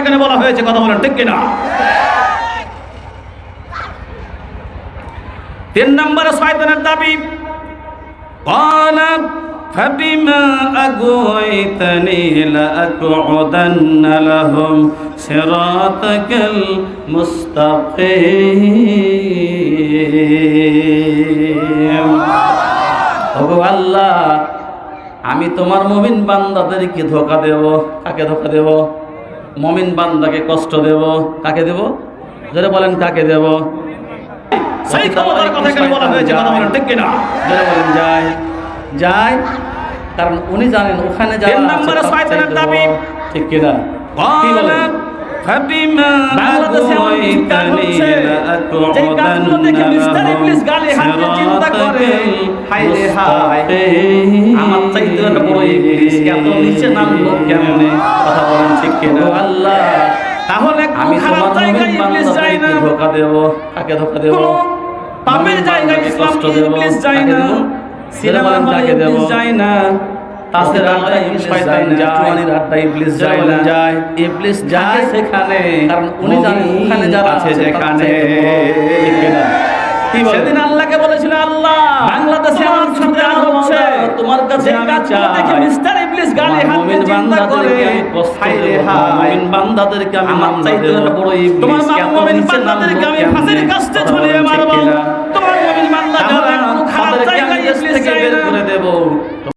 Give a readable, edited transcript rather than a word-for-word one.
এখানে বলা হয়েছে, কথা বলেন ঠিক কিনা? 3 নম্বরে শয়তানের দাবি, ক্বালা ফাবিমা আগওয়াইতানি লাআকউদান্না লাহুম সিরাতাকাল মুস্তাকিম। ওগো আল্লাহ, আমি তোমার মুমিন বান্দাদেরকে ধোঁকা দেব। কাকে ধোঁকা দেব? মুমিন বান্দাকে কষ্ট দেব। কাকে দেব? যারা বলেন কাকে দেব? সেই ক্ষমতার কথা এখানে বলা হয়েছে, কথা বলেন ঠিক কিনা? যারা বলেন যায় যায়, কারণ উনি জানেন ওখানে যারা 3 নম্বরে শয়তানের দাবি, ঠিক কিনা? কি বলেন? বাংলাদেশে এমন কিছু কাজ হচ্ছে, যে কাজগুলো দেখে মিস্টার ইংলিশ গালি হাতে চিন্তা করে, হায় রে হায়, আমার চাইতে একটা বড় ইংলিশ এত নিচে নামলো কেমনে? কথা বলেন ঠিক কিনা? আল্লাহ, তাহলে আমি খারাপ জায়গায় ইংলিশ যাই না, ধোঁকা দেব। কাকে ধোঁকা দেব? পাপের জায়গায় ইসলাম ইংলিশ যায় না, সিনেমা হলে ইংলিশ যায় না, তাসের আড্ডা ইবলিস শয়তান যায়, জুয়ানির আড্ডা ইবলিস যায় না, যায় ইবলিস যায় সেখানে, কারণ উনি জানেন ওখানে যারা আছে সেখানে, ঠিক কিনা? সেদিন আল্লাহকে বলেছিল, আল্লাহ বাংলাদেশে এমন কিছু কাজ হচ্ছে, তোমার কাছে আমি চাই দেখে মিস্টার ইবলিস গালি হাতে চিন্তা করে, হায় রে হায়, মুমিন বান্দাদেরকে আমি আমার চাইতে বড় ইবলিস, তোমার মুমিন বান্দাদেরকে আমি ফাঁসির কাস্টে ঝুলিয়ে মারব।